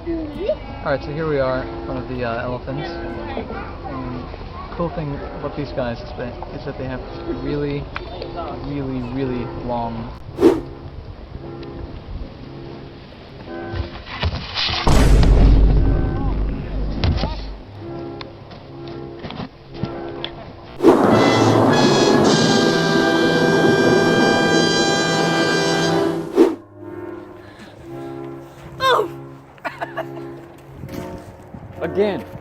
Alright, so here we are in front of the elephants. And cool thing about these guys is that they have really, really, really long. Again.